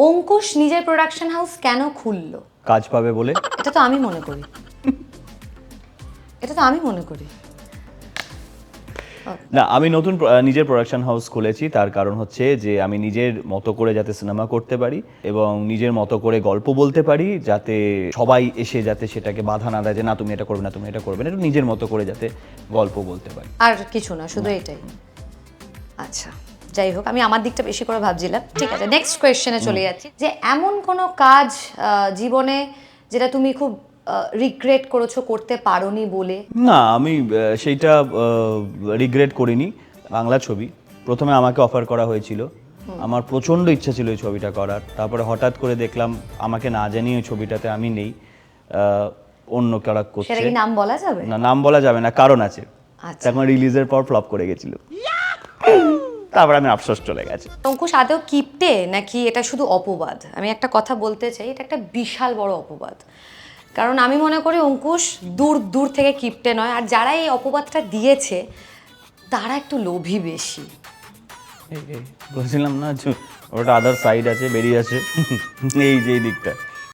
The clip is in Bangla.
অঙ্কুশ নিজের প্রোডাকশন হাউস কেন খুললো? কাজ পাবে বলে। এটা তো আমি মনে করি, এটা তো আমি মনে করি। না, আমি নতুন নিজের প্রোডাকশন হাউস খুলেছি, তার কারণ হচ্ছে যে আমি নিজের মতো করে যাতে সিনেমা করতে পারি এবং নিজের মতো করে গল্প বলতে পারি, যাতে সবাই এসে যাতে সেটাকে বাধা না দেয় যে না তুমি এটা করবে না, তুমি এটা করবে না, একটু নিজের মতো করে যাতে গল্প বলতে পারি। আর কিছু না, শুধু এটাই। আচ্ছা, যাই হোক, আমি আমার দিকটা বেশি করে ভাবছিলাম। ঠিক আছে, নেক্সট কোয়েশ্চেনে চলে যাচ্ছি, যে এমন কোনো কাজ জীবনে যেটা তুমি খুব রিগ্রেট করেছো করতে পারোনি বলে? না, আমি সেইটা রিগ্রেট করিনি। বাংলা ছবি, প্রথমে আমাকে অফার করা হয়েছিল, আমার প্রচণ্ড ইচ্ছা ছিল এই ছবিটা করার, তারপরে হঠাৎ করে দেখলাম আমাকে না জানিয়ে ওই ছবিটাতে আমি নেই, অন্য কারা সেটা করছে। কি নাম বলা যাবে? না, নাম বলা যাবে না, কারণ আছে। আচ্ছা। তখন রিলিজের পর ফ্লপ করে গেছিল, তারপর আমি আফসোস চলে গেছে। অঙ্কুশ আদৌ কিপটে নাকি এটা শুধু অপবাদ? আমি একটা কথা বলতে চাই, এটা একটা বিশাল বড় অপবাদ। কারণ আমি মনে করি অঙ্কুশ দূর দূর থেকে কিপটে নয়, আর যারা এই অপবাদটা দিয়েছে তারা একটু লোভী বেশি। বলছিলাম না, ওটা আদার সাইড আছে, বেরিয়ে আছে এই যে এই দিকটা।